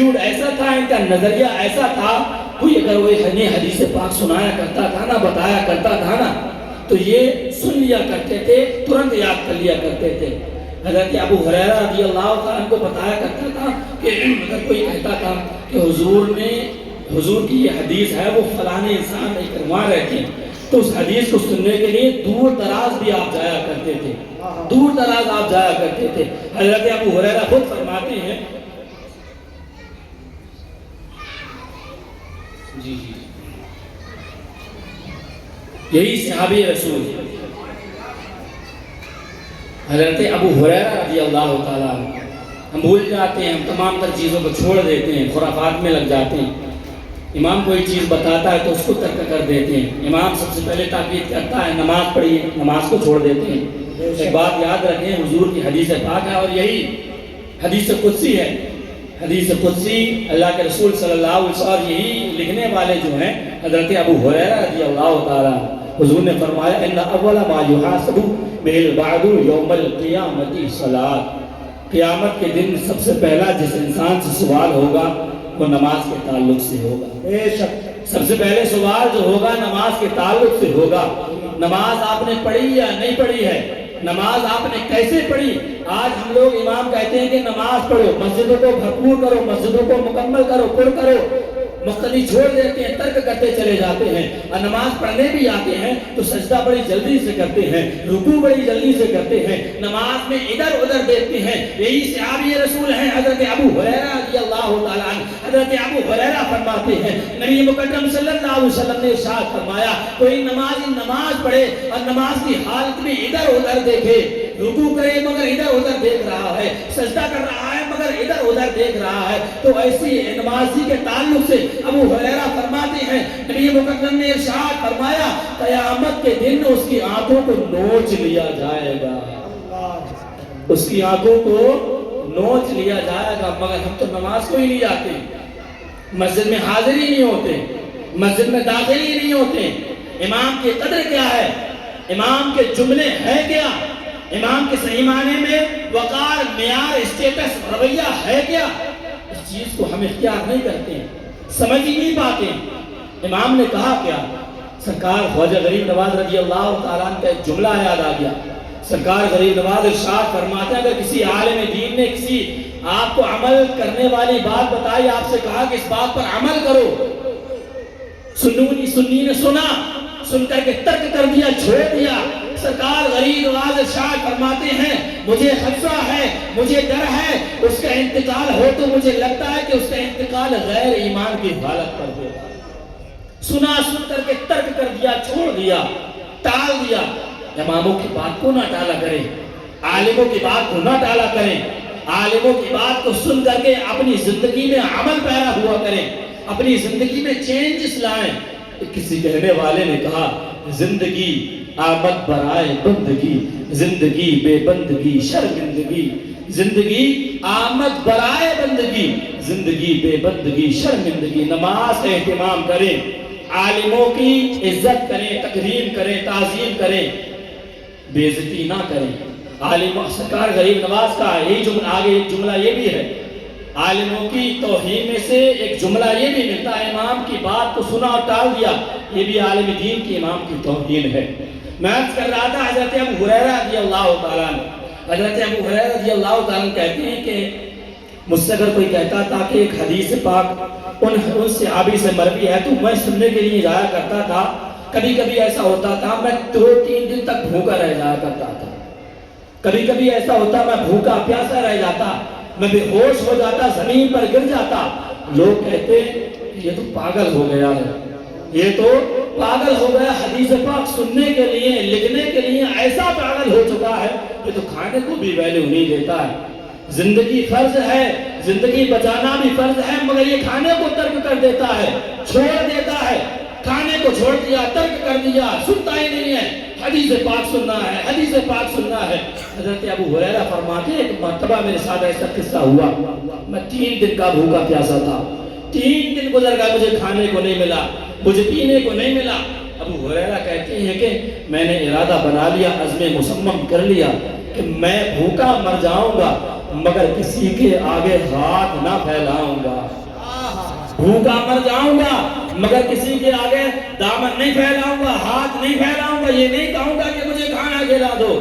Attitude ایسا تھا، ان کا نظریہ ایسا تھا، کوئی اگر وہ حدیث پاک سنایا کرتا تھا نا، بتایا کرتا تھا نا، تو یہ سن لیا کرتے تھے، ترنت یاد کر لیا کرتے تھے۔ حضرت ابو ہریرہ رضی اللہ تعالیٰ کو بتایا کرتا تھا کہ اگر کوئی کہتا تھا کہ حضور کی یہ حدیث ہے، وہ فلانے انسان نہیں کروا رہے تھے، تو اس حدیث کو سننے کے لیے دور دراز بھی آپ جایا کرتے تھے، دور دراز آپ جایا کرتے تھے۔ حضرت ابو ہریرہ خود فرماتے ہیں، جی یہی صحابی رسول حضرت ابو ہریرہ رضی اللہ تعالیٰ، ہم بھول جاتے ہیں، ہم تمام تر چیزوں کو چھوڑ دیتے ہیں، خرافات میں لگ جاتے ہیں۔ امام کوئی چیز بتاتا ہے تو اس کو ترک کر دیتے ہیں۔ امام سب سے پہلے تاکید کرتا ہے نماز پڑھیے، نماز کو چھوڑ دیتے ہیں۔ ایک بات یاد رکھیں، حضور کی حدیث پاک ہے، اور یہی حدیث قدسی ہے۔ حدیث قدسی اللہ کے رسول صلی اللہ علیہ وسلم، اور یہی لکھنے والے جو ہیں حضرت ابو ہریرہ رضی اللہ تعالیٰ، حضور نے فرمایا ان اول ما یحاسب بہ العباد یوم القیامۃ الصلاۃ، قیامت کے دن سب سے پہلا جس انسان سے سوال ہوگا وہ نماز کے تعلق سے ہوگا۔ بے شک سب سے پہلے سوال جو ہوگا نماز کے تعلق سے ہوگا۔ نماز آپ نے پڑھی یا نہیں پڑھی ہے، نماز آپ نے کیسے پڑھی؟ آج ہم لوگ امام کہتے ہیں کہ نماز پڑھو، مسجدوں کو بھرپور کرو، مسجدوں کو مکمل کرو، پر کرو، مقتدی چھوڑ دیتے ہیں، ترک کرتے چلے جاتے ہیں، اور نماز پڑھنے بھی آتے ہیں تو سجدہ بڑی جلدی سے کرتے ہیں، رکوع بڑی جلدی سے کرتے ہیں، نماز میں ادھر ادھر دیکھتے ہیں۔ یہی صحابی رسول ہیں حضرت ابو ہریرہ رضی اللہ تعالیٰ عنہ۔ حضرت ابو ہریرہ فرماتے ہیں نبی مکرم صلی اللہ علیہ وسلم نے ارشاد فرمایا، کوئی نماز پڑھے اور نماز کی حالت میں ادھر ادھر دیکھے، رکوع کرے مگر ادھر ادھر دیکھ رہا ہے، سجدہ کر رہا ہے مگر ادھر ادھر دیکھ رہا ہے، تو ایسی نمازی کے تعلق سے ابو ہریرہ فرماتے ہیں نبی مکرم نے ارشاد فرمایا قیامت کے دن اس کی آنکھوں کو نوچ لیا جائے گا، اس کی آنکھوں کو نوچ لیا جائے گا، مگر ہم تو نماز کو ہی نہیں جاتے، مسجد میں حاضر ہی نہیں ہوتے، مسجد میں داخل ہی نہیں ہوتے۔ امام کی قدر کیا ہے؟ امام کے جملے ہے کیا؟ امام کے صحیح معنی میں وقار، معیار، اسٹیٹس، رویہ ہے کیا؟ اس چیز کو ہم اختیار نہیں کرتے ہیں، سمجھ ہی نہیں پاتے۔ امام نے کہا کیا؟ سرکار خواجہ غریب نواز رضی اللہ تعالیٰ عنہ کا ایک جملہ یاد آ گیا۔ سرکار غریب نواز ارشاد فرماتے ہیں اگر کسی عالم دین نے کسی آپ کو عمل کرنے والی بات بتائی، آپ سے کہا کہ اس بات پر عمل کرو، سنی نے سنا، سن کر کے ترک کر دیا، چھوڑ دیا، سرکار غریب نواز ارشاد فرماتے ہیں مجھے خدشہ ہے، مجھے ڈر ہے اس کا انتقال ہو تو مجھے لگتا ہے کہ اس کا انتقال غیر ایمان کی حالت پر ہوگا۔ سنا، سن کر کے ترک کر دیا، چھوڑ دیا، ٹال دیا۔ اماموں کی بات کو نہ ٹالا کریں، عالموں کی بات کو نہ ٹالا کریں، عالموں کی بات کو سن کر کے اپنی زندگی میں عمل پیرا ہوا کریں، اپنی زندگی میں چینجز لائیں۔ کسی کہنے والے نے کہا زندگی آمد برائے بندگی، زندگی بے بندگی شرمندگی، زندگی آمد برائے بندگی، زندگی بے بندگی شرمندگی۔ نماز کا اہتمام کریں، عالموں کی عزت کریں، تکریم کریں، تعظیم کریں، بے عزتی نہ کریں۔ عالم سرکار غریب نواز کا یہی جملہ، آگے ایک جملہ یہ بھی ہے، عالموں کی توہین میں سے ایک جملہ یہ بھی ملتا ہے امام کی بات کو سنا اور ٹال دیا، یہ بھی عالم دین کی امام کی توہین ہے۔ میں عرض کر رہا تھا حضرت ابو ہریرہ رضی اللہ تعالیٰ عنہ، حضرت ابو ہریرہ رضی اللہ تعالیٰ عنہ کہتے ہیں کہ مجھ سے اگر کوئی کہتا تھا کہ ایک حدیث پاک ان صحابی سے مروی ہے تو میں سننے کے لیے جایا کرتا تھا۔ کبھی کبھی ایسا ہوتا تھا میں 2-3 دن تک بھوکا رہ جایا کرتا تھا، کبھی کبھی ایسا ہوتا میں بھوکا پیاسا رہ جاتا، میں بے ہوش ہو جاتا، زمین پر گر جاتا۔ لوگ کہتے یہ تو پاگل ہو گیا ہے، یہ تو پاگل ہو گیا، حدیث پاک سننے کے لیے، لکھنے کے لیے ایسا پاگل ہو چکا ہے، یہ تو کھانے کو بھی ویلیو نہیں دیتا ہے۔ زندگی فرض ہے، زندگی بچانا بھی فرض ہے، مگر یہ کھانے کو ترک کر دیتا ہے، چھوڑ دیتا ہے، کھانے کو چھوڑ دیا، ترک کر دیا، سنتا ہی نہیں ہے۔ حدیث پاک سننا ہے، حدیث پاک سننا ہے۔ حضرت ابو ہریرہ فرماتے ہیں ایک مرتبہ میرے ساتھ ایسا قصہ ہوا، میں 3 دن کا بھوکا پیاسا تھا، 3 دن گزر گئے، مجھے کھانے کو نہیں ملا، مجھے پینے کو نہیں ملا۔ ابو ہریرہ کہتے ہیں کہ میں نے ارادہ بنا لیا، عزم مصمم کر لیا کہ میں بھوکا مر جاؤں گا مگر کسی کے آگے ہاتھ نہ پھیلاؤں گا. بھوکا مر جاؤں گا مگر کسی کے آگے دامن نہیں پھیلاؤں گا, ہاتھ نہیں پھیلاؤں گا. یہ نہیں کہوں گا کہ مجھے کھانا کھلا دو.